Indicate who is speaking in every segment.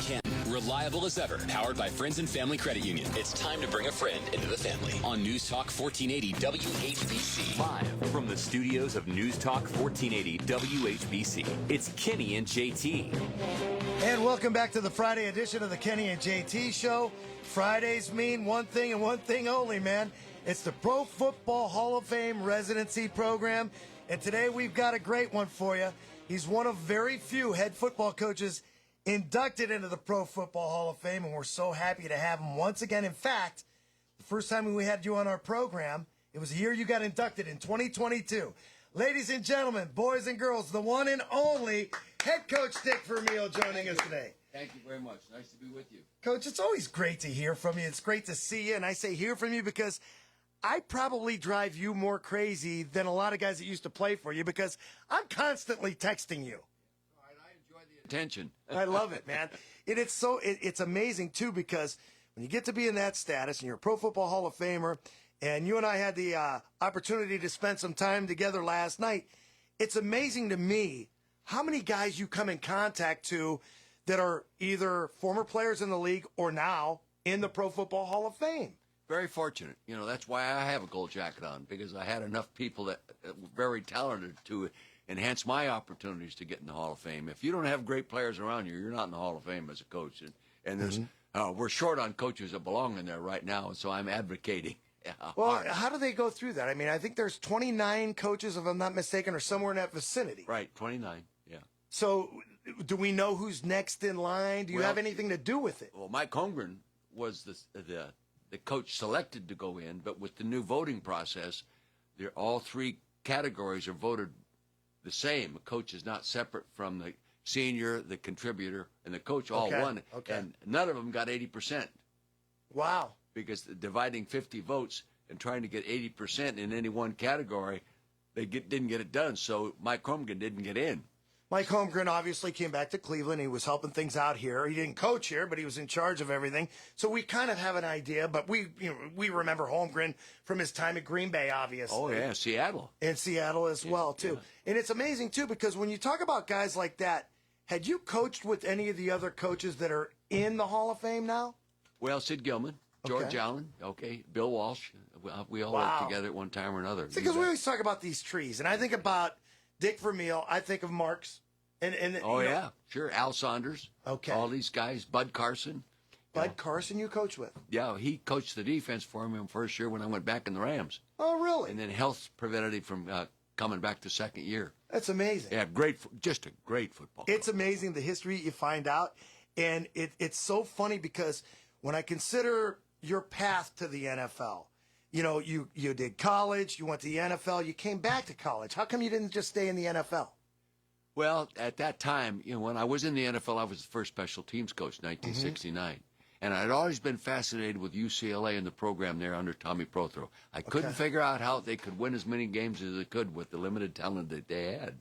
Speaker 1: Canton. Reliable as ever. Powered by Friends and Family Credit Union. It's time to bring a friend into the family. On News Talk 1480 WHBC. Live from the studios of News Talk 1480 WHBC. It's Kenny and JT.
Speaker 2: And welcome back to the Friday edition of the Kenny and JT Show. Fridays mean one thing and one thing only, man. It's the Pro Football Hall of Fame residency program. And today we've got a great one for you. He's one of very few head football coaches inducted into the Pro Football Hall of Fame, and we're so happy to have him once again. In fact, the first time we had you on our program, it was the year you got inducted in 2022. Ladies and gentlemen, boys and girls, the one and only head coach Dick Vermeil joining us today.
Speaker 3: Thank you very much. Nice to be with you.
Speaker 2: Coach, it's always great to hear from you. It's great to see you, and I say hear from you because I probably drive you more crazy than a lot of guys that used to play for you because I'm constantly texting you.
Speaker 3: All right, I enjoy the attention.
Speaker 2: I love it, man. It's amazing, too, because when you get to be in that status and you're a Pro Football Hall of Famer, and you and I had the opportunity to spend some time together last night, it's amazing to me how many guys you come in contact to that are either former players in the league or now in the Pro Football Hall of Fame.
Speaker 3: Very fortunate. You know, that's why I have a gold jacket on, because I had enough people that were very talented to enhance my opportunities to get in the Hall of Fame. If you don't have great players around you, you're not in the Hall of Fame as a coach. And there's we're short on coaches that belong in there right now, and so I'm advocating.
Speaker 2: Well, how do they go through that? I mean, I think there's 29 coaches, if I'm not mistaken, or somewhere in that vicinity.
Speaker 3: Right, 29, yeah.
Speaker 2: So do we know who's next in line? Do you have anything to do with it?
Speaker 3: Well, Mike Holmgren was the coach selected to go in, but with the new voting process, all three categories are voted the same. A coach is not separate from the senior, the contributor, and the coach all won.
Speaker 2: Okay.
Speaker 3: And none of them got 80%.
Speaker 2: Wow.
Speaker 3: Because dividing 50 votes and trying to get 80% in any one category, they didn't get it done. So Mike Holmgren didn't get in.
Speaker 2: Mike Holmgren obviously came back to Cleveland. He was helping things out here. He didn't coach here, but he was in charge of everything. So we kind of have an idea, but we remember Holmgren from his time at Green Bay, obviously.
Speaker 3: Oh, yeah, Seattle.
Speaker 2: And Seattle as well, too. Yeah. And it's amazing, too, because when you talk about guys like that, had you coached with any of the other coaches that are in the Hall of Fame now?
Speaker 3: Well, Sid Gilman, George Allen, Bill Walsh. We all worked together at one time or another.
Speaker 2: Because we always talk about these trees, and I think about Dick Vermeil, I think of Marks. And
Speaker 3: sure. Al Saunders. Okay. All these guys. Bud Carson.
Speaker 2: Bud Carson you coached with?
Speaker 3: Yeah, he coached the defense for me in first year when I went back in the Rams.
Speaker 2: Oh, really?
Speaker 3: And then health prevented him from coming back the second year.
Speaker 2: That's amazing.
Speaker 3: Yeah, just a great football coach.
Speaker 2: It's amazing the history you find out. And it's so funny because when I consider your path to the NFL, you did college, you went to the NFL, you came back to college. How come you didn't just stay in the NFL?
Speaker 3: Well, at that time, when I was in the NFL, I was the first special teams coach, 1969. And I'd always been fascinated with UCLA and the program there under Tommy Prothro. I couldn't figure out how they could win as many games as they could with the limited talent that they had.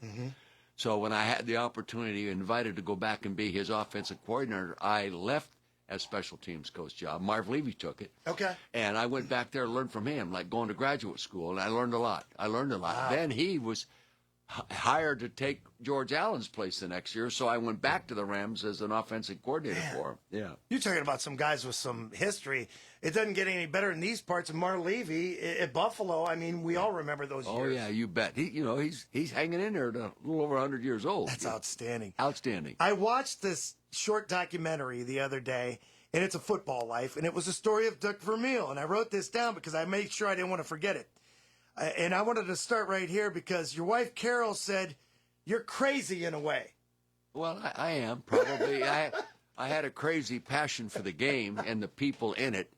Speaker 3: So when I had the opportunity, invited to go back and be his offensive coordinator, I left as special teams coach job. Marv Levy took it. Okay. And I went back there to learn from him, like going to graduate school, and I learned a lot. Wow. Then he was hired to take George Allen's place the next year, so I went back to the Rams as an offensive coordinator for him. Yeah.
Speaker 2: You're talking about some guys with some history. It doesn't get any better in these parts. And Marv Levy at Buffalo, I mean, we all remember those years.
Speaker 3: Oh, yeah, you bet. He's hanging in there at a little over 100 years old.
Speaker 2: That's outstanding.
Speaker 3: Outstanding.
Speaker 2: I watched this short documentary the other day, and it's a football life, and it was a story of Dick Vermeil. And I wrote this down because I made sure I didn't want to forget it. And I wanted to start right here because your wife, Carol, said you're crazy in a way.
Speaker 3: Well, I am, probably. I had a crazy passion for the game and the people in it.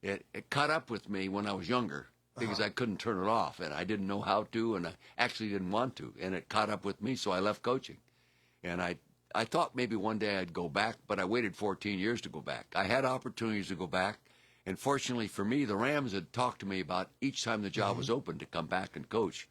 Speaker 3: It caught up with me when I was younger because I couldn't turn it off, and I didn't know how to, and I actually didn't want to. And it caught up with me, so I left coaching. And I thought maybe one day I'd go back, but I waited 14 years to go back. I had opportunities to go back. And fortunately for me, the Rams had talked to me about each time the job was open to come back and coach.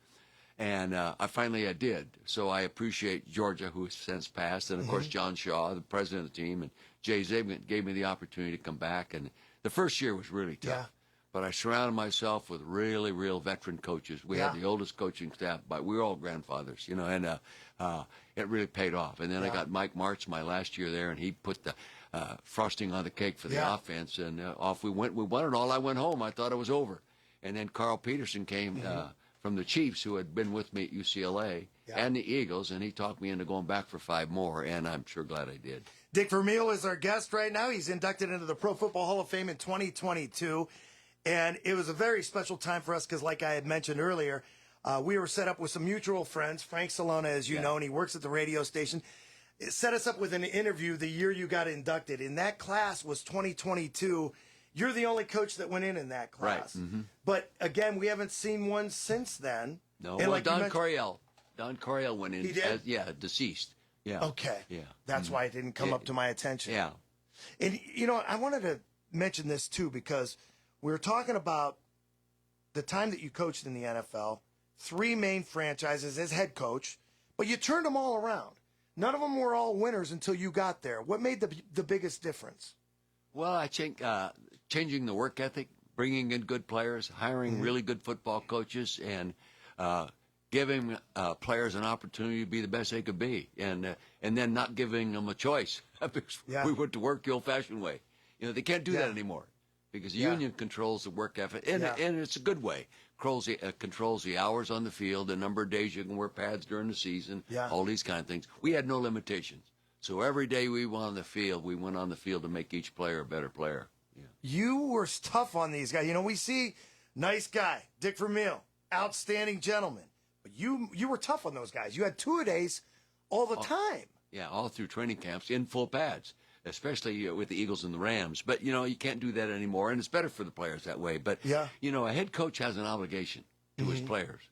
Speaker 3: And I finally did. So I appreciate Georgia, who has since passed, and, of course, John Shaw, the president of the team, and Jay Zigman gave me the opportunity to come back. And the first year was really tough. but I surrounded myself with really real veteran coaches. We had the oldest coaching staff, but we were all grandfathers, you know, and it really paid off. And then I got Mike Martz my last year there, and he put the frosting on the cake for the offense, and off we went. We won it all. I went home. I thought it was over. And then Carl Peterson came from the Chiefs, who had been with me at UCLA and the Eagles, and he talked me into going back for 5 more, and I'm sure glad I did.
Speaker 2: Dick Vermeil is our guest right now. He's inducted into the Pro Football Hall of Fame in 2022, and it was a very special time for us because, like I had mentioned earlier, we were set up with some mutual friends, Frank Salona, as you know, and he works at the radio station. It set us up with an interview the year you got inducted, and that class was 2022. You're the only coach that went in that class.
Speaker 3: Right. Mm-hmm.
Speaker 2: But, again, we haven't seen one since then.
Speaker 3: No,
Speaker 2: and
Speaker 3: well,
Speaker 2: like
Speaker 3: Don Coryell. Don Coryell went in.
Speaker 2: He did?
Speaker 3: Deceased. Yeah.
Speaker 2: Okay.
Speaker 3: Yeah.
Speaker 2: That's why it didn't come up to my attention.
Speaker 3: Yeah.
Speaker 2: And, you know, I wanted to mention this, too, because we were talking about the time that you coached in the NFL, 3 main franchises as head coach, but you turned them all around. None of them were all winners until you got there. What made the biggest difference?
Speaker 3: Well, I think changing the work ethic, bringing in good players, hiring really good football coaches, and giving players an opportunity to be the best they could be, and then not giving them a choice. We went to work the old-fashioned way. You know, they can't do that anymore because the union controls the work ethic, and it's a good way. Controls the hours on the field, the number of days you can wear pads during the season, all these kind of things. We had no limitations. So every day we went on the field, to make each player a better player. Yeah.
Speaker 2: You were tough on these guys. You know, we see nice guy, Dick Vermeil, outstanding gentleman. But you were tough on those guys. You had two-a-days all the time.
Speaker 3: Yeah, all through training camps in full pads, especially with the Eagles and the Rams. But, you know, you can't do that anymore, and it's better for the players that way. But, you know, a head coach has an obligation to his players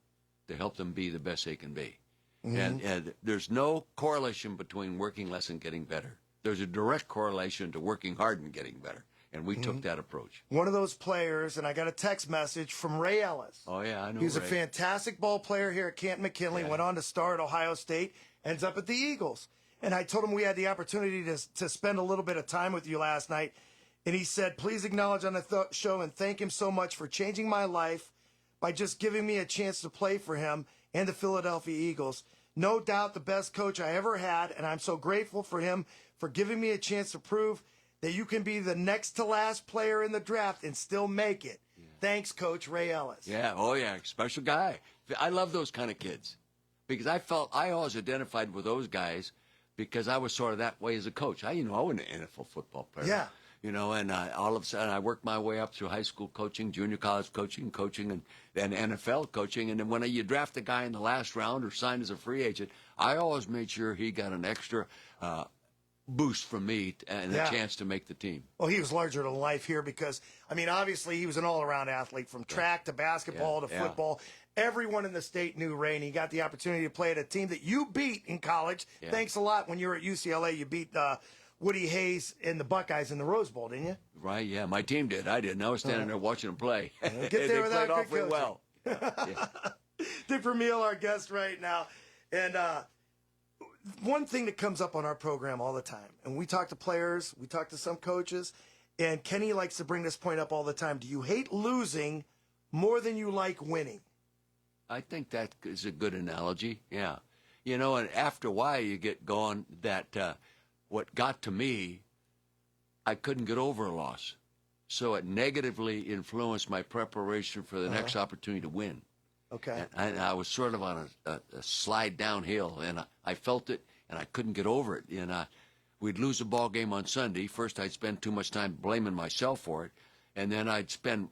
Speaker 3: to help them be the best they can be. And there's no correlation between working less and getting better. There's a direct correlation to working hard and getting better. And we took that approach.
Speaker 2: One of those players, and I got a text message from Ray Ellis.
Speaker 3: Oh, yeah, I know
Speaker 2: He was
Speaker 3: Ray.
Speaker 2: a fantastic ball player here at Canton McKinley, went on to star at Ohio State, ends up at the Eagles. And I told him we had the opportunity to spend a little bit of time with you last night. And he said, please acknowledge on the show and thank him so much for changing my life by just giving me a chance to play for him and the Philadelphia Eagles. No doubt the best coach I ever had, and I'm so grateful for him for giving me a chance to prove that you can be the next to last player in the draft and still make it. Yeah. Thanks, Coach Ray Ellis.
Speaker 3: Yeah, oh yeah, special guy. I love those kind of kids because I always identified with those guys because I was sort of that way as a coach. I wasn't an NFL football player.
Speaker 2: Yeah.
Speaker 3: You know, and all of a sudden I worked my way up through high school coaching, junior college coaching, and then NFL coaching. And then when you draft a guy in the last round or signed as a free agent, I always made sure he got an extra boost from me and a chance to make the team.
Speaker 2: Well, he was larger than life here because, I mean, obviously he was an all-around athlete from track to basketball to football. Everyone in the state knew Ray, and he got the opportunity to play at a team that you beat in college. Yeah. Thanks a lot. When you were at UCLA, you beat Woody Hayes and the Buckeyes in the Rose Bowl, didn't you?
Speaker 3: Right, yeah. My team did. I didn't. I was standing there watching them play.
Speaker 2: Get there
Speaker 3: they
Speaker 2: without
Speaker 3: played
Speaker 2: good
Speaker 3: awfully
Speaker 2: coaching.
Speaker 3: well.
Speaker 2: Dick Vermeil, our guest right now. And one thing that comes up on our program all the time, and we talk to players, we talk to some coaches, and Kenny likes to bring this point up all the time. Do you hate losing more than you like winning?
Speaker 3: I think that is a good analogy, yeah. You know, and after a while you get going that what got to me, I couldn't get over a loss. So it negatively influenced my preparation for the next opportunity to win.
Speaker 2: Okay.
Speaker 3: And I was sort of on a slide downhill, and I felt it, and I couldn't get over it. And we'd lose a ball game on Sunday. First, I'd spend too much time blaming myself for it, and then I'd spend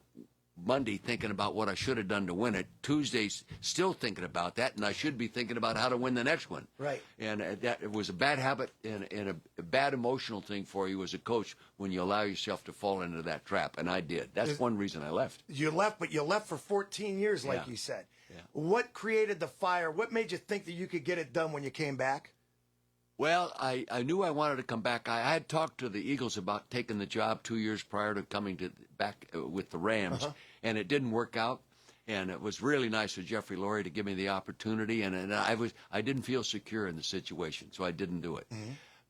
Speaker 3: Monday thinking about what I should have done to win it. Tuesdays still thinking about that, and I should be thinking about how to win the next one.
Speaker 2: Right.
Speaker 3: And that it was a bad habit and a bad emotional thing for you as a coach when you allow yourself to fall into that trap, and I did. That's one reason I left.
Speaker 2: You left, but you left for 14 years, like you said. Yeah. What created the fire? What made you think that you could get it done when you came back?
Speaker 3: Well, I knew I wanted to come back. I had talked to the Eagles about taking the job 2 years prior to coming back with the Rams, and it didn't work out. And it was really nice of Jeffrey Lurie to give me the opportunity, and I didn't feel secure in the situation, so I didn't do it.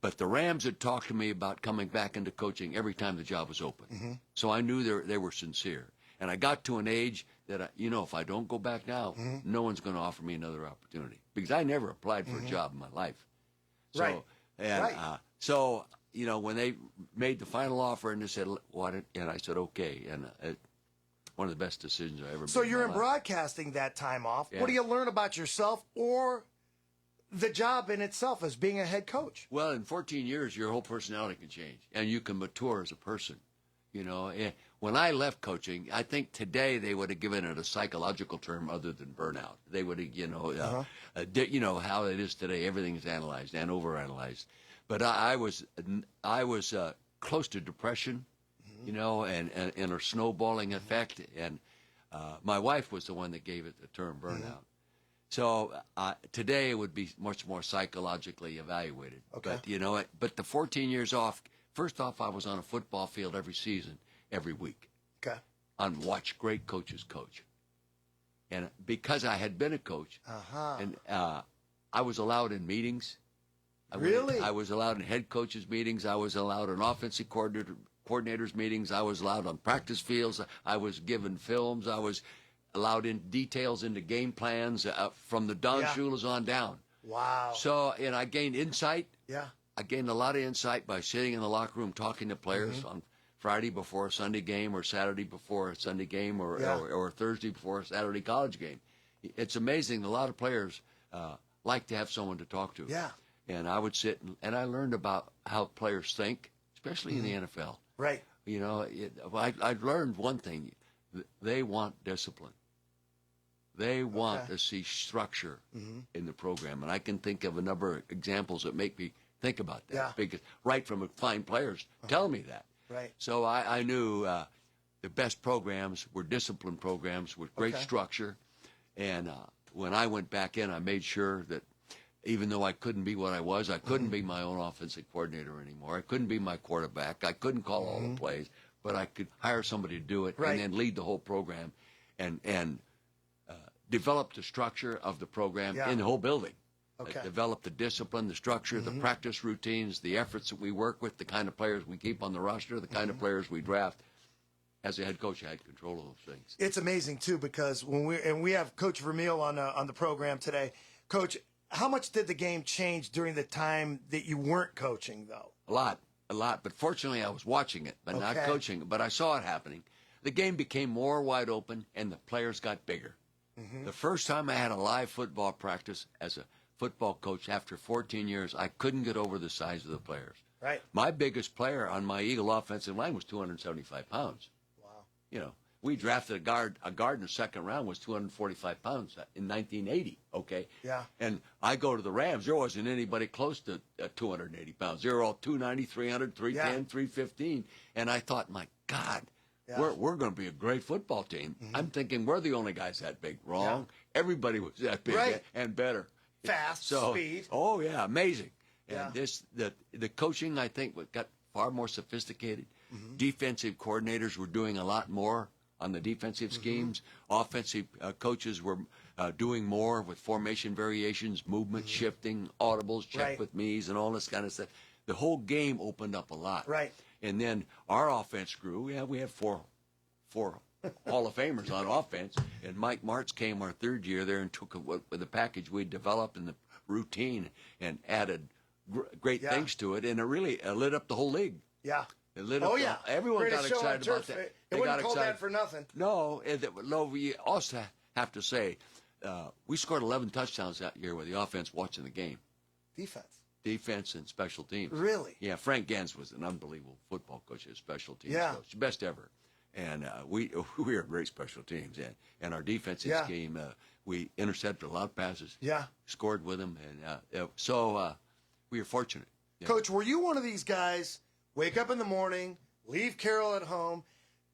Speaker 3: But the Rams had talked to me about coming back into coaching every time the job was open. So I knew they were sincere. And I got to an age that, if I don't go back now, no one's going to offer me another opportunity because I never applied for a job in my life. So,
Speaker 2: Right.
Speaker 3: So, when they made the final offer and they said, what? And I said, okay. And one of the best decisions I ever made.
Speaker 2: So you're in
Speaker 3: life.
Speaker 2: broadcasting that time off.
Speaker 3: Yeah.
Speaker 2: What do you learn about yourself or the job in itself as being a head coach?
Speaker 3: Well, in 14 years, your whole personality can change, and you can mature as a person. When I left coaching, I think today they would have given it a psychological term other than burnout. They would have, how it is today. Everything is analyzed and overanalyzed. But I was close to depression, and a snowballing effect. And my wife was the one that gave it the term burnout. So today it would be much more psychologically evaluated.
Speaker 2: Okay.
Speaker 3: But the 14 years off, first off, I was on a football field every season, every week.
Speaker 2: Okay.
Speaker 3: And watch great coaches coach. And because I had been a coach, and I was allowed in meetings.
Speaker 2: Really?
Speaker 3: I was allowed in head coaches meetings. I was allowed in offensive coordinators meetings. I was allowed on practice fields. I was given films. I was allowed in details into game plans from the Don Shula's on down.
Speaker 2: Wow.
Speaker 3: So, and I gained insight.
Speaker 2: Yeah.
Speaker 3: I gained a lot of insight by sitting in the locker room talking to players on Friday before a Sunday game or Saturday before a Sunday game or Thursday before a Saturday college game. It's amazing. A lot of players like to have someone to talk to.
Speaker 2: Yeah.
Speaker 3: And I would sit and I learned about how players think, especially in the NFL.
Speaker 2: Right.
Speaker 3: I learned one thing. They want discipline. They want to see structure in the program. And I can think of a number of examples that make me think about that.
Speaker 2: Yeah.
Speaker 3: Because right from fine players telling me that.
Speaker 2: Right.
Speaker 3: So I knew the best programs were disciplined programs with great structure. And when I went back in, I made sure that even though I couldn't be what I was, I couldn't be my own offensive coordinator anymore. I couldn't be my quarterback. I couldn't call all the plays, but I could hire somebody to do it and then lead the whole program and develop the structure of the program in the whole building.
Speaker 2: Okay.
Speaker 3: Develop the discipline, the structure, the practice routines, the efforts that we work with, the kind of players we keep on the roster, the kind of players we draft. As a head coach, I had control of those things.
Speaker 2: It's amazing too because we have Coach Vermeil on the program today. Coach, how much did the game change during the time that you weren't coaching though?
Speaker 3: A lot. But fortunately, I was watching it, but not coaching it. But I saw it happening. The game became more wide open, and the players got bigger. The first time I had a live football practice as a football coach after 14 years, I couldn't get over the size of the players.
Speaker 2: Right.
Speaker 3: My biggest player on my Eagle offensive line was 275 pounds.
Speaker 2: Wow.
Speaker 3: We drafted a guard in the second round was 245 pounds in 1980, okay?
Speaker 2: Yeah.
Speaker 3: And I go to the Rams, there wasn't anybody close to 280 pounds. They were all 290, 300, 310, 315. And I thought, my God, we're going to be a great football team. I'm thinking we're the only guys that big. Wrong. Everybody was that big and better.
Speaker 2: Fast, speed.
Speaker 3: Oh, yeah, amazing. And the coaching, I think, got far more sophisticated. Defensive coordinators were doing a lot more on the defensive schemes. Offensive coaches were doing more with formation variations, movement shifting, audibles, check with me's, and all this kind of stuff. The whole game opened up a lot.
Speaker 2: Right.
Speaker 3: And then our offense grew. Yeah, we have four Hall of Famers on offense. And Mike Martz came our third year there and took with the package we developed and the routine and added great things to it. And it really lit up the whole league.
Speaker 2: Yeah.
Speaker 3: It lit up everyone
Speaker 2: Greatest
Speaker 3: got
Speaker 2: show on
Speaker 3: excited about
Speaker 2: turf.
Speaker 3: that.
Speaker 2: They wouldn't call that for nothing.
Speaker 3: No, we also have to say we scored 11 touchdowns that year with the offense watching the game. Defense and special teams.
Speaker 2: Really?
Speaker 3: Yeah, Frank Gans was an unbelievable football coach, a special teams coach, best ever. And we were great special teams. And our defensive scheme, we intercepted a lot of passes.
Speaker 2: Yeah.
Speaker 3: Scored with them. And so we were fortunate. Yeah.
Speaker 2: Coach, were you one of these guys, wake up in the morning, leave Carol at home,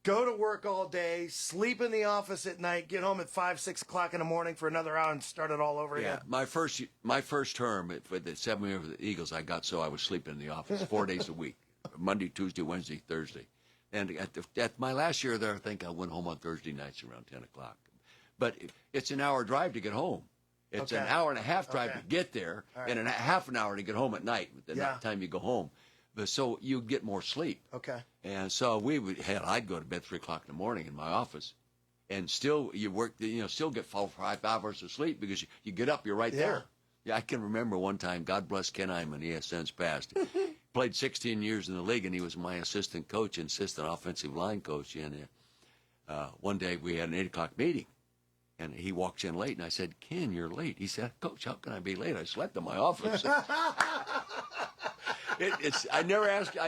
Speaker 2: go to work all day, sleep in the office at night, get home at 5, 6 o'clock in the morning for another hour and start it all over again?
Speaker 3: My first term with the 7 years with the Eagles, I got so I was sleeping in the office 4 days a week, Monday, Tuesday, Wednesday, Thursday. And at my last year there, I think I went home on Thursday nights around 10 o'clock. But it's an hour drive to get home. It's an hour and a half drive to get there, and half an hour to get home at night, the time you go home. So you'd get more sleep.
Speaker 2: Okay.
Speaker 3: And so I'd go to bed 3 o'clock in the morning in my office, and still you work, still get 4 or 5 hours of sleep because you get up, you're right there. Yeah, I can remember one time, God bless Ken Hyman, he has since passed. Played 16 years in the league, and he was my assistant coach, assistant offensive line coach. And one day we had an 8 o'clock meeting, and he walks in late, and I said, Ken, you're late. He said, Coach, how can I be late? I slept in my office. I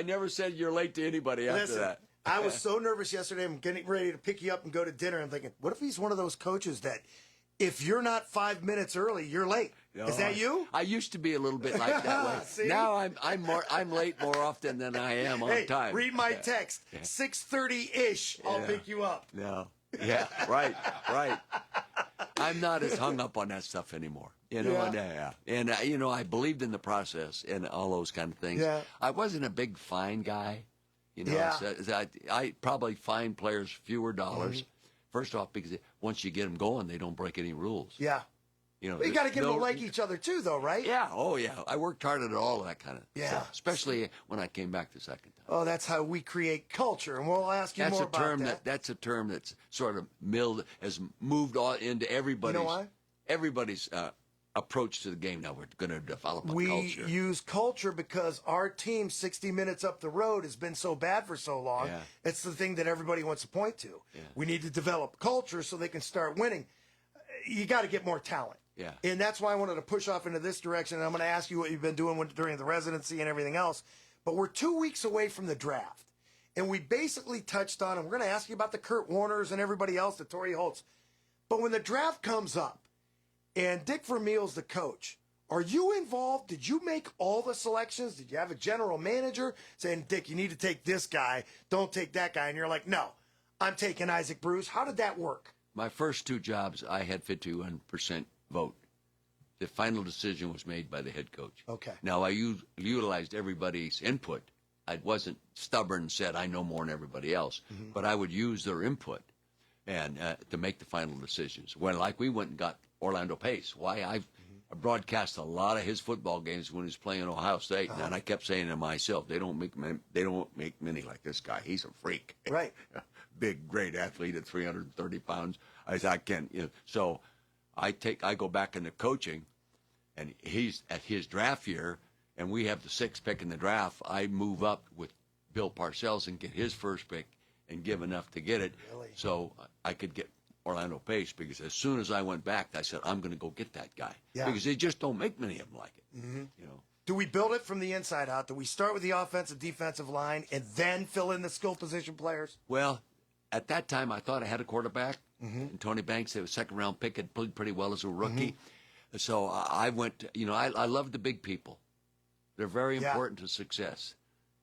Speaker 3: never said you're late to anybody after that.
Speaker 2: I was so nervous yesterday. I'm getting ready to pick you up and go to dinner. I'm thinking, what if he's one of those coaches that if you're not 5 minutes early, you're late?
Speaker 3: No,
Speaker 2: Is that you?
Speaker 3: I used to be a little bit like that way.
Speaker 2: See?
Speaker 3: Now I'm late more often than I am on time.
Speaker 2: Read my text. 6:30-ish. I'll pick you up.
Speaker 3: No. Yeah, right. I'm not as hung up on that stuff anymore. And I believed in the process and all those kind of things.
Speaker 2: Yeah.
Speaker 3: I wasn't a big fine guy. So I probably fine players fewer dollars. First off, because once you get them going, they don't break any rules.
Speaker 2: Yeah. But you got to get them to like each other too, though, right?
Speaker 3: Yeah. Oh, yeah. I worked hard at all of that kind of stuff, especially when I came back the second time.
Speaker 2: Oh, that's how we create culture, and we'll ask you more about that.
Speaker 3: That's a term that's sort of has moved on into everybody's.
Speaker 2: You know why?
Speaker 3: Everybody's approach to the game now. We're going to develop a culture.
Speaker 2: We use culture because our team 60 minutes up the road has been so bad for so long.
Speaker 3: Yeah.
Speaker 2: It's the thing that everybody wants to point to.
Speaker 3: Yeah.
Speaker 2: We need to develop culture so they can start winning. You got to get more talent.
Speaker 3: Yeah.
Speaker 2: And that's why I wanted to push off into this direction. And I'm going to ask you what you've been doing during the residency and everything else. But we're 2 weeks away from the draft. And we basically touched on, and we're going to ask you about the Kurt Warners and everybody else, the Torrey Holtz. But when the draft comes up, and Dick Vermeil's the coach, are you involved? Did you make all the selections? Did you have a general manager saying, Dick, you need to take this guy, don't take that guy? And you're like, no, I'm taking Isaac Bruce. How did that work?
Speaker 3: My first 2 jobs, I had 51% vote. The final decision was made by the head coach.
Speaker 2: Okay.
Speaker 3: Now, I utilized everybody's input. I wasn't stubborn and said I know more than everybody else, but I would use their input and to make the final decisions. When, like, we went and got Orlando Pace. Why? I broadcast a lot of his football games when he was playing Ohio State, and I kept saying to myself, they don't make many like this guy. He's a freak.
Speaker 2: Right.
Speaker 3: Big, great athlete at 330 pounds. I said, I can't. So I go back into coaching, and he's at his draft year, and we have the 6th pick in the draft. I move up with Bill Parcells and get his first pick and give enough to get it, so I could get Orlando Pace, because as soon as I went back, I said, I'm going to go get that guy. Yeah. Because they just don't make many of them like it.
Speaker 2: Do we build it from the inside out? Do we start with the offensive, defensive line, and then fill in the skill position players?
Speaker 3: Well, at that time, I thought I had a quarterback. And Tony Banks, a second-round pick, had played pretty well as a rookie. So I went, I love the big people. They're very important to success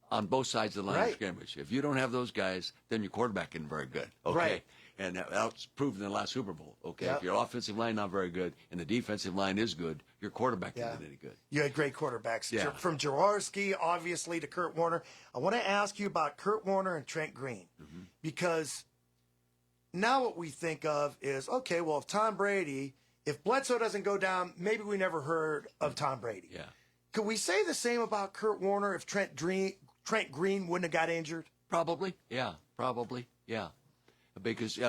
Speaker 3: on both sides of the line of scrimmage. If you don't have those guys, then your quarterback isn't very good. Okay.
Speaker 2: Right.
Speaker 3: And that was proven in the last Super Bowl. Okay. If your offensive line not very good and the defensive line is good, your quarterback isn't any good.
Speaker 2: You had great quarterbacks.
Speaker 3: Yeah.
Speaker 2: From Jaworski, obviously, to Kurt Warner. I want to ask you about Kurt Warner and Trent Green. Because now what we think of is, okay, well, if Bledsoe doesn't go down, maybe we never heard of Tom Brady.
Speaker 3: Yeah.
Speaker 2: Could we say the same about Kurt Warner if Trent Green wouldn't have got injured?
Speaker 3: Probably. Yeah. Because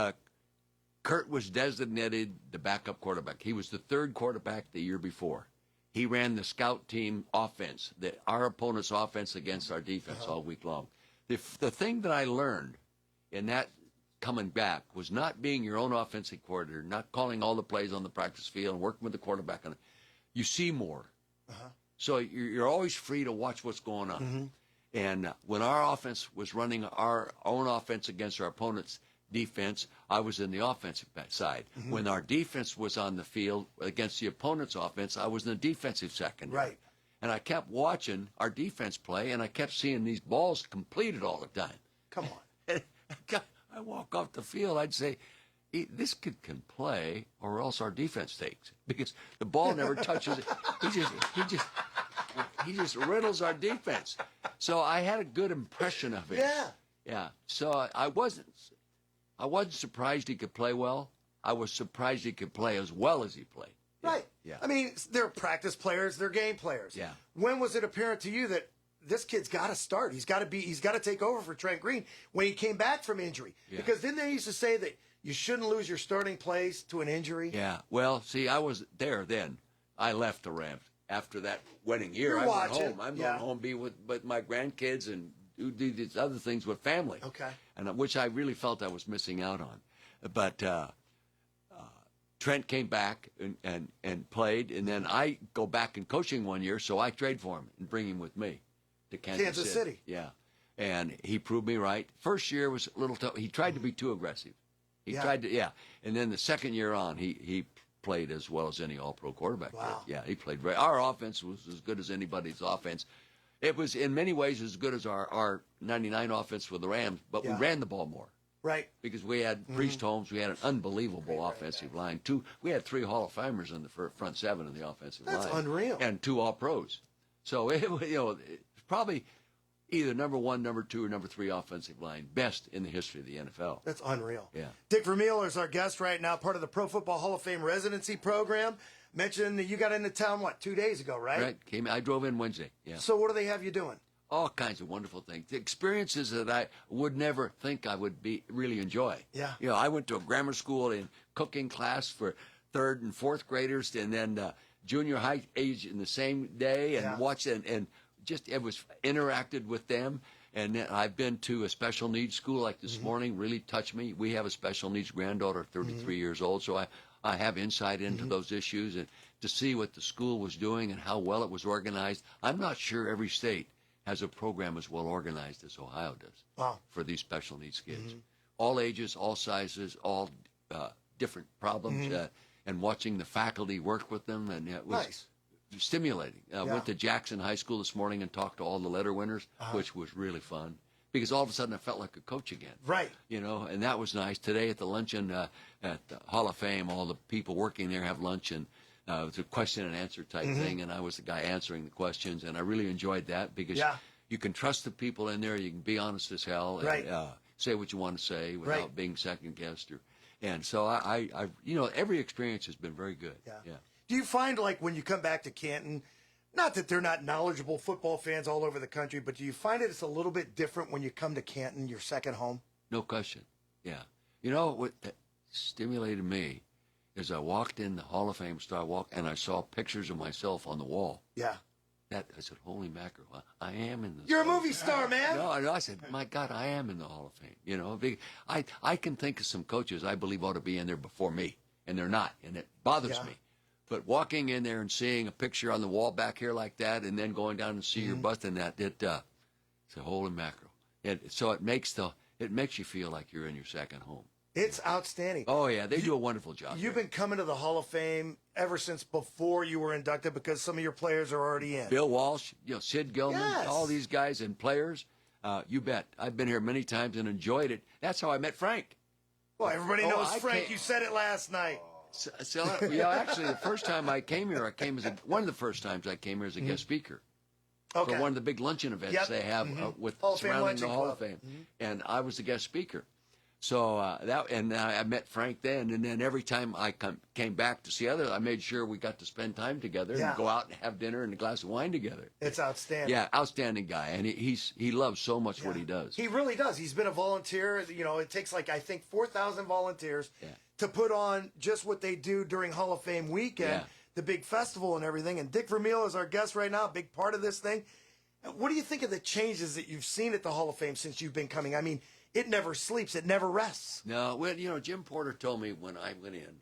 Speaker 3: Kurt was designated the backup quarterback. He was the 3rd quarterback the year before. He ran the scout team offense, our opponent's offense against our defense all week long. The thing that I learned in that coming back was not being your own offensive coordinator, not calling all the plays on the practice field and working with the quarterback on it. You see more. So you're always free to watch what's going on. And when our offense was running our own offense against our opponent's defense, I was in the offensive side. When our defense was on the field against the opponent's offense, I was in the defensive secondary.
Speaker 2: Right.
Speaker 3: And I kept watching our defense play, and I kept seeing these balls completed all the time.
Speaker 2: Come on.
Speaker 3: I walk off the field, I'd say, this kid can play, or else our defense takes it, because the ball never touches it. He just riddles our defense. So I had a good impression of it. Yeah. So I wasn't surprised he could play well. I was surprised he could play as well as he played.
Speaker 2: Right.
Speaker 3: Yeah.
Speaker 2: I mean, they're practice players, they're game players.
Speaker 3: Yeah.
Speaker 2: When was it apparent to you that this kid's got to start. He's got to take over for Trent Green when he came back from injury.
Speaker 3: Yeah.
Speaker 2: Because then they used to say that you shouldn't lose your starting place to an injury.
Speaker 3: Yeah. Well, see, I was there then. I left the Rams after that winning year.
Speaker 2: You're
Speaker 3: I went
Speaker 2: watching.
Speaker 3: home. I'm going home, be with my grandkids and do these other things with family.
Speaker 2: Okay.
Speaker 3: And which I really felt I was missing out on. But Trent came back and played, and then I go back in coaching one year, so I trade for him and bring him with me to
Speaker 2: Kansas City.
Speaker 3: Yeah. And he proved me right. First year was a little tough. He tried to be too aggressive. He tried to, And then the second year on, he played as well as any All-Pro quarterback
Speaker 2: Wow.
Speaker 3: did. Yeah, he played great. Our offense was as good as anybody's offense. It was in many ways as good as our 99 offense for the Rams, but we ran the ball more.
Speaker 2: Right.
Speaker 3: Because we had Priest Holmes, we had an unbelievable offensive line. We had 3 Hall of Famers in the front 7 of the offensive line.
Speaker 2: That's unreal.
Speaker 3: And 2 All-Pros. So it it's probably either number 1, number 2, or number 3 offensive line, best in the history of the NFL.
Speaker 2: That's unreal.
Speaker 3: Yeah.
Speaker 2: Dick Vermeil is our guest right now, part of the Pro Football Hall of Fame residency program. Mentioned that you got into town, 2 days ago, right?
Speaker 3: Right. I drove in Wednesday. Yeah.
Speaker 2: So what do they have you doing?
Speaker 3: All kinds of wonderful things. The experiences that I would never think I would really enjoy.
Speaker 2: Yeah.
Speaker 3: I went to a grammar school in cooking class for 3rd and 4th graders, and then junior high age in the same day, and watched and just it was interacted with them. And then I've been to a special needs school like this morning, really touched me. We have a special needs granddaughter, 33 years old, so I have insight into those issues, and to see what the school was doing and how well it was organized. I'm not sure every state has a program as well organized as Ohio does for these special needs kids. All ages, all sizes, all different problems, and watching the faculty work with them, and it was stimulating. Went to Jackson High School this morning and talked to all the letter winners, which was really fun, because all of a sudden I felt like a coach again.
Speaker 2: Right.
Speaker 3: And that was nice. Today at the luncheon at the Hall of Fame, all the people working there have lunch, and it was a question and answer type thing, and I was the guy answering the questions, and I really enjoyed that because you can trust the people in there. You can be honest as hell, and say what you want to say without being second guessed. And so I every experience has been very good. Yeah.
Speaker 2: Do you find, when you come back to Canton, not that they're not knowledgeable football fans all over the country, but do you find it's a little bit different when you come to Canton, your second home?
Speaker 3: No question. Yeah. What stimulated me is I walked in the Hall of Fame, and I saw pictures of myself on the wall.
Speaker 2: Yeah.
Speaker 3: I said, holy mackerel, I am in the
Speaker 2: You're a movie star, man.
Speaker 3: No, I said, my God, I am in the Hall of Fame. I can think of some coaches I believe ought to be in there before me, and they're not, and it bothers me. But walking in there and seeing a picture on the wall back here like that, and then going down and see your bust in that, it's a holy mackerel. So it makes you feel like you're in your second home.
Speaker 2: It's outstanding.
Speaker 3: Oh, yeah, they do a wonderful job.
Speaker 2: You've been coming to the Hall of Fame ever since before you were inducted, because some of your players are already in.
Speaker 3: Bill Walsh, Sid Gilman, all these guys and players. You bet. I've been here many times and enjoyed it. That's how I met Frank.
Speaker 2: Well, everybody knows Frank. You said it last night.
Speaker 3: So actually, the first time I came here, one of the first times I came here as a guest speaker.
Speaker 2: Okay.
Speaker 3: For one of the big luncheon events they have with surrounding the Hall of Fame, and I was the guest speaker. So I met Frank then, and then every time I came back to see others, I made sure we got to spend time together and go out and have dinner and a glass of wine together.
Speaker 2: It's outstanding.
Speaker 3: Yeah, outstanding guy, and he loves so much what he does.
Speaker 2: He really does. He's been a volunteer. It takes I think 4,000 volunteers to put on just what they do during Hall of Fame weekend, the big festival and everything. And Dick Vermeil is our guest right now, a big part of this thing. What do you think of the changes that you've seen at the Hall of Fame since you've been coming? I mean, it never sleeps. It never rests.
Speaker 3: No, well, Jim Porter told me when I went in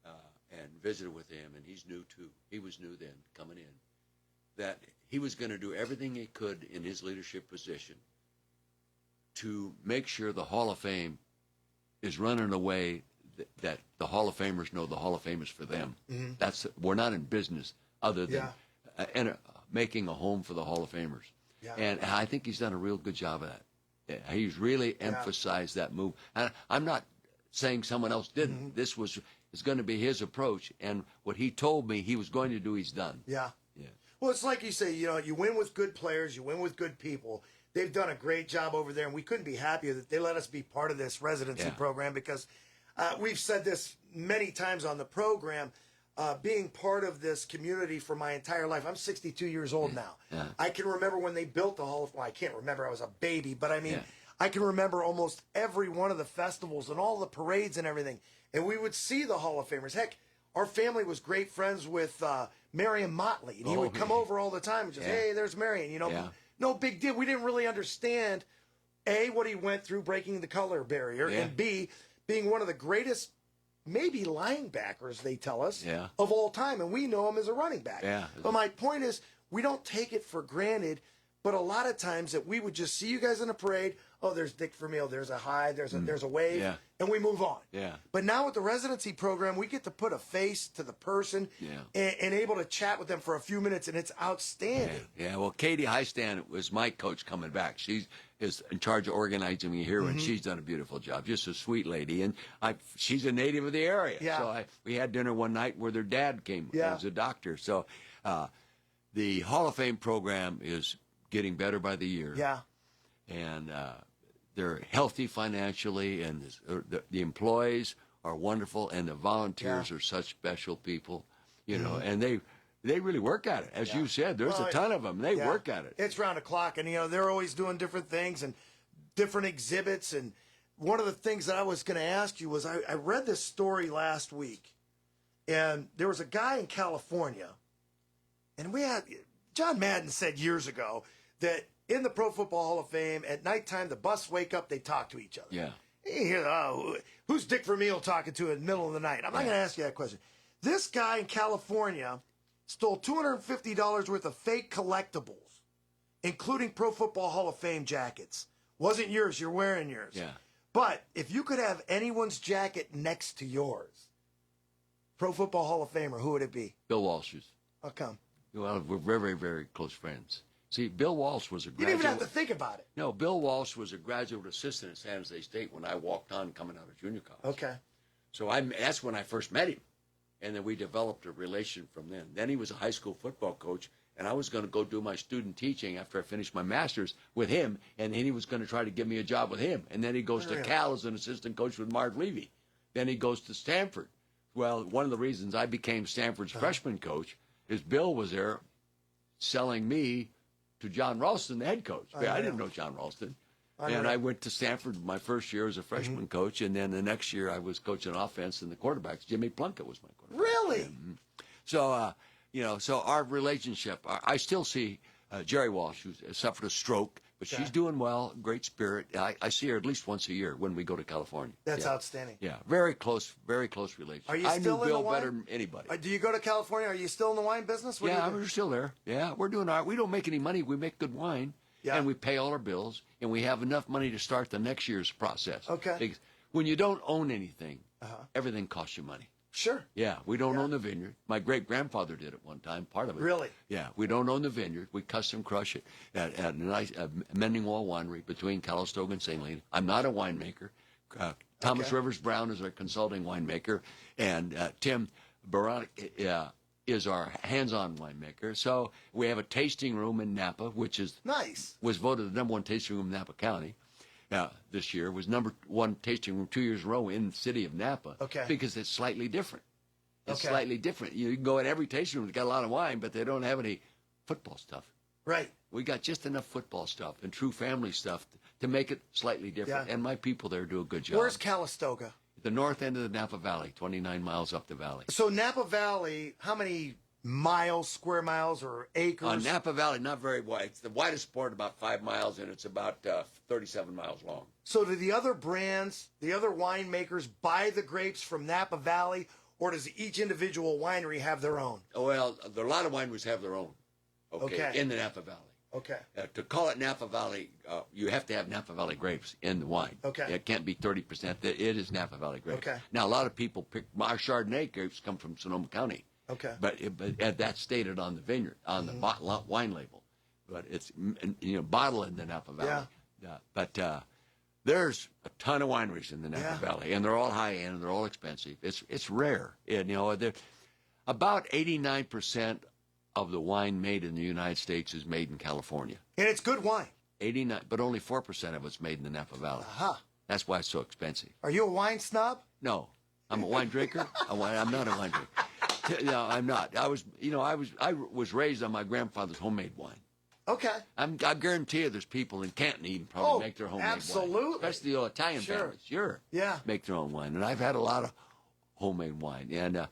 Speaker 3: and visited with him, and he's new too. He was new then, coming in, that he was going to do everything he could in his leadership position to make sure the Hall of Fame is run in a way that the Hall of Famers know the Hall of Fame is for them. We're not in business other than making a home for the Hall of Famers. Yeah. And I think he's done a real good job of that. He's really emphasized that move. And I'm not saying someone else didn't. This is going to be his approach, and what he told me he was going to do, he's done.
Speaker 2: Yeah. Well, it's like you say, you win with good players, you win with good people. They've done a great job over there, and we couldn't be happier that they let us be part of this residency program, because we've said this many times on the program. being part of this community for my entire life. I'm 62 years old now.
Speaker 3: Yeah.
Speaker 2: I can remember when they built the Hall of Fame. Well, I can't remember. I was a baby. But I mean,
Speaker 3: Yeah.
Speaker 2: I can remember almost every one of the festivals and all the parades and everything. And we would see the Hall of Famers. Heck, our family was great friends with Marion Motley. And he would come over all the time and just, hey, there's Marion. You know, no big deal. We didn't really understand, A, what he went through breaking the color barrier, and B, being one of the greatest maybe linebackers, they tell us, of all time. And we know him as a running back.
Speaker 3: Yeah.
Speaker 2: But my point is, we don't take it for granted. But a lot of times that we would just see you guys in a parade. Oh, there's Dick Vermeil. There's a high. There's a wave. And we move on.
Speaker 3: Yeah.
Speaker 2: But now with the residency program, we get to put a face to the person and able to chat with them for a few minutes, and it's outstanding.
Speaker 3: Yeah. Well, Katie Highstand was my coach coming back. She is in charge of organizing me here, and she's done a beautiful job. Just a sweet lady, and she's a native of the area.
Speaker 2: Yeah.
Speaker 3: So we had dinner one night where their dad came as a doctor. So the Hall of Fame program is getting better by the year.
Speaker 2: Yeah.
Speaker 3: And they're healthy financially, and the employees are wonderful, and the volunteers are such special people, you know, and they really work at it. As you said, there's a ton of them. They work at it.
Speaker 2: It's round the clock, and, you know, they're always doing different things and different exhibits. And one of the things that I was going to ask you was I read this story last week, and there was a guy in California, and John Madden said years ago that in the Pro Football Hall of Fame, at nighttime, the busts wake up, they talk to each other.
Speaker 3: Yeah.
Speaker 2: You hear, who's Dick Vermeil talking to in the middle of the night? I'm not going to ask you that question. This guy in California stole $250 worth of fake collectibles, including Pro Football Hall of Fame jackets. Wasn't yours. You're wearing yours.
Speaker 3: Yeah.
Speaker 2: But if you could have anyone's jacket next to yours, Pro Football Hall of Famer, who would it be?
Speaker 3: Bill Walsh's.
Speaker 2: How come?
Speaker 3: Well, we're very, very close friends. See, Bill Walsh was a
Speaker 2: You
Speaker 3: graduate.
Speaker 2: didn't even have to think about it.
Speaker 3: No, Bill Walsh was a graduate assistant at San Jose State when I walked on coming out of junior college.
Speaker 2: Okay.
Speaker 3: So that's when I first met him. And then we developed a relation from then. Then he was a high school football coach, and I was going to go do my student teaching after I finished my master's with him, and then he was going to try to give me a job with him. And then he goes to Cal as an assistant coach with Marv Levy. Then he goes to Stanford. Well, one of the reasons I became Stanford's freshman coach is Bill was there selling me to John Ralston, the head coach. I didn't know John Ralston. And I went to Stanford my first year as a freshman coach, and then the next year I was coaching offense, and the quarterbacks, Jimmy Plunkett was my quarterback.
Speaker 2: Really?
Speaker 3: So, so our relationship, I still see Jerry Walsh, who suffered a stroke, but she's doing well, great spirit. I see her at least once a year when we go to California.
Speaker 2: That's outstanding.
Speaker 3: Yeah, very close relationship.
Speaker 2: Are you
Speaker 3: I
Speaker 2: still
Speaker 3: knew
Speaker 2: in
Speaker 3: Bill
Speaker 2: the wine?
Speaker 3: better than anybody.
Speaker 2: Do you go to California? Are you still in the wine business? What do you do?
Speaker 3: We're still there. Yeah, we're doing all right. We don't make any money. We make good wine.
Speaker 2: Yeah.
Speaker 3: And we pay all our bills, and we have enough money to start the next year's process.
Speaker 2: Okay.
Speaker 3: Because when you don't own anything, everything costs you money.
Speaker 2: Sure.
Speaker 3: Yeah, we don't own the vineyard. My great-grandfather did it one time, part of it.
Speaker 2: Really?
Speaker 3: Yeah, we don't own the vineyard. We custom crush it at a nice Mending Wall Winery between Calistoga and St. Helena. I'm not a winemaker. Thomas Rivers Brown is our consulting winemaker, and Tim Baronic is our hands-on winemaker. So we have a tasting room in Napa, which was voted the #1 tasting room in Napa County. This year was #1 tasting room 2 years in a row in the city of Napa.
Speaker 2: Okay.
Speaker 3: Because it's slightly different. It's slightly different. You can go in every tasting room. It's got a lot of wine, but they don't have any football stuff.
Speaker 2: Right.
Speaker 3: We got just enough football stuff and true family stuff to make it slightly different.
Speaker 2: Yeah.
Speaker 3: And my people there do a good job.
Speaker 2: Where's Calistoga?
Speaker 3: The north end of the Napa Valley, 29 miles up the valley.
Speaker 2: So Napa Valley, how many miles, square miles, or acres?
Speaker 3: Napa Valley, not very wide. It's the widest part, about 5 miles, and it's about 37 miles long.
Speaker 2: So do the other brands, the other winemakers buy the grapes from Napa Valley, or does each individual winery have their own?
Speaker 3: Well, a lot of wineries have their own, in the Napa Valley.
Speaker 2: Okay.
Speaker 3: To call it Napa Valley, you have to have Napa Valley grapes in the wine.
Speaker 2: Okay.
Speaker 3: It can't be 30%. It is Napa Valley grapes.
Speaker 2: Okay.
Speaker 3: Now, a lot of people our Chardonnay grapes come from Sonoma County.
Speaker 2: Okay.
Speaker 3: But that's stated on the vineyard, on the wine label. But it's, bottled in the Napa Valley. Yeah. But there's a ton of wineries in the Napa Valley, and they're all high-end, and they're all expensive. It's rare. And, about 89% of the wine made in the United States is made in California.
Speaker 2: And it's good wine.
Speaker 3: 89, but only 4% of it's made in the Napa Valley. That's why it's so expensive.
Speaker 2: Are you a wine snob?
Speaker 3: No, I'm a wine drinker. I'm not a wine drinker. No, I'm not. I was raised on my grandfather's homemade wine.
Speaker 2: Okay.
Speaker 3: I guarantee you there's people in Canton even probably make their homemade wine.
Speaker 2: Absolutely.
Speaker 3: Especially the old Italian families.
Speaker 2: Yeah.
Speaker 3: Make their own wine. And I've had a lot of homemade wine. And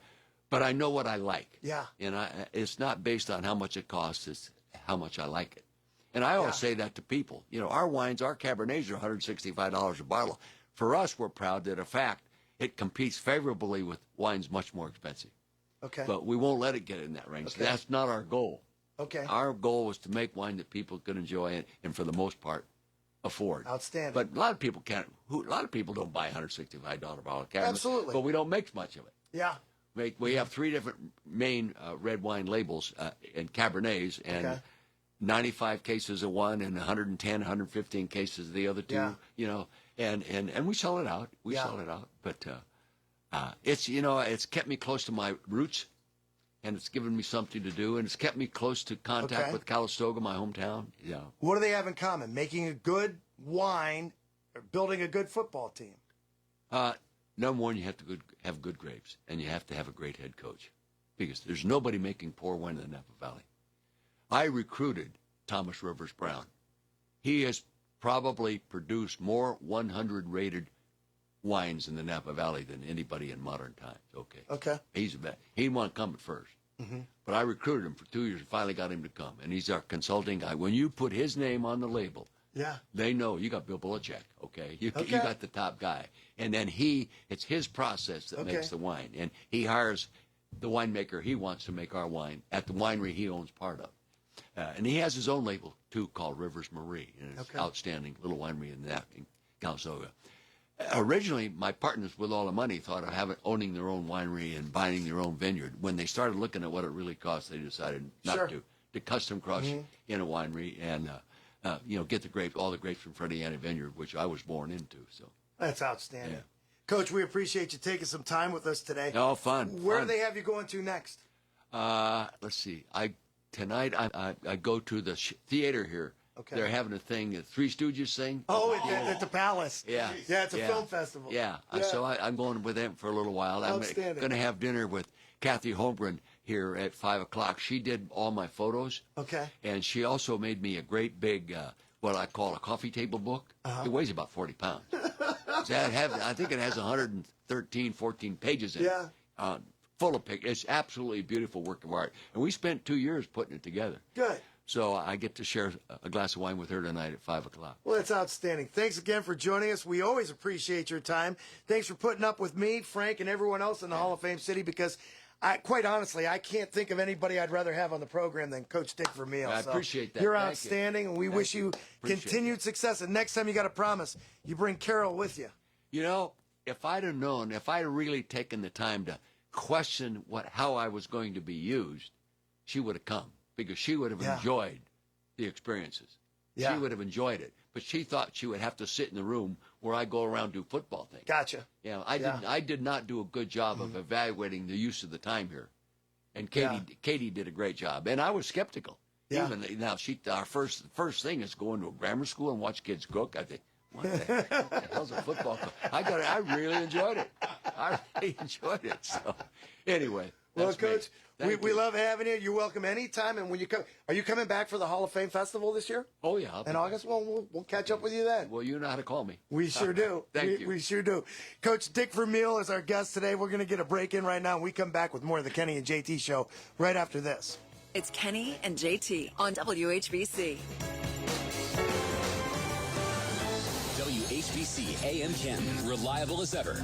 Speaker 3: but I know what I like.
Speaker 2: Yeah.
Speaker 3: And it's not based on how much it costs. It's how much I like it. And I always say that to people. Our wines, our Cabernets are $165 a bottle. For us, we're proud that, in fact, it competes favorably with wines much more expensive.
Speaker 2: Okay.
Speaker 3: But we won't let it get in that range.
Speaker 2: Okay.
Speaker 3: That's not our goal.
Speaker 2: Okay.
Speaker 3: Our goal was to make wine that people could enjoy and for the most part, afford.
Speaker 2: Outstanding.
Speaker 3: But a lot of people can't. A lot of people don't buy a $165 bottle of Cabernet.
Speaker 2: Absolutely.
Speaker 3: But we don't make much of it.
Speaker 2: Yeah.
Speaker 3: We have 3 different main red wine labels in Cabernets, and 95 cases of one and 110, 115 cases of the other two.
Speaker 2: Yeah.
Speaker 3: And we sell it out. We sell it out. But it's kept me close to my roots. And it's given me something to do, and it's kept me close to contact with Calistoga, my hometown. Yeah.
Speaker 2: What do they have in common? Making a good wine or building a good football team?
Speaker 3: Number one, you have to have good grapes, and you have to have a great head coach, because there's nobody making poor wine in the Napa Valley. I recruited Thomas Rivers Brown. He has probably produced more 100-rated wines in the Napa Valley than anybody in modern times. Okay. He's a vet. He didn't want to come at first. Mm-hmm. But I recruited him for 2 years and finally got him to come. And he's our consulting guy. When you put his name on the label, they know you got Bill Belichick, okay? You got the top guy. And then it's his process that makes the wine. And he hires the winemaker he wants to make our wine at the winery he owns part of. And he has his own label, too, called Rivers Marie. And it's outstanding little winery in Calistoga. Originally, my partners with all the money thought of owning their own winery and buying their own vineyard. When they started looking at what it really cost, they decided not to custom crush in a winery and get the grapes, all the grapes from Frediani Vineyard, which I was born into. So
Speaker 2: that's outstanding, Coach. We appreciate you taking some time with us today.
Speaker 3: Oh, fun!
Speaker 2: Where do they have you going to next?
Speaker 3: Let's see. Tonight I go to the theater here. Okay. They're having a thing, the Three Stooges thing.
Speaker 2: At the Palace.
Speaker 3: Yeah.
Speaker 2: Yeah, it's a film festival.
Speaker 3: Yeah. So I'm going with them for a little while. I'm going to have dinner with Kathy Holmgren here at 5 o'clock. She did all my photos. Okay. And she also made me a great big, what I call a coffee table book. It weighs about 40 pounds. I think it has 113, 14 pages in it. Full of pictures. It's absolutely a beautiful work of art. And we spent 2 years putting it together.
Speaker 2: Good.
Speaker 3: So I get to share a glass of wine with her tonight at 5 o'clock.
Speaker 2: Well, that's outstanding. Thanks again for joining us. We always appreciate your time. Thanks for putting up with me, Frank, and everyone else in the Hall of Fame City, because quite honestly, I can't think of anybody I'd rather have on the program than Coach Dick Vermeil.
Speaker 3: I appreciate that.
Speaker 2: You're outstanding, and we wish you continued success. And next time you got to promise, you bring Carol with you.
Speaker 3: If I'd have known, if I'd really taken the time to question how I was going to be used, she would have come. Because she would have enjoyed the experiences. She would have enjoyed it. But she thought she would have to sit in the room where I go around and do football things.
Speaker 2: Gotcha.
Speaker 3: I did not do a good job of evaluating the use of the time here. And Katie did a great job. And I was skeptical. Yeah. Even now, our first thing is going to a grammar school and watch kids cook. I think, what the hell's a football cook? I really enjoyed it. So anyway.
Speaker 2: Well, Coach, we love having you. You're welcome anytime. And when you come, are you coming back for the Hall of Fame Festival this year?
Speaker 3: Oh, yeah.
Speaker 2: In August? Well, we'll catch up with you then.
Speaker 3: Well, you know how to call me.
Speaker 2: We sure do.
Speaker 3: Thank you.
Speaker 2: We sure do. Coach Dick Vermeil is our guest today. We're going to get a break in right now. And we come back with more of the Kenny and JT Show right after this.
Speaker 4: It's Kenny and JT on WHBC.
Speaker 1: WHBC AM Canton, reliable as ever.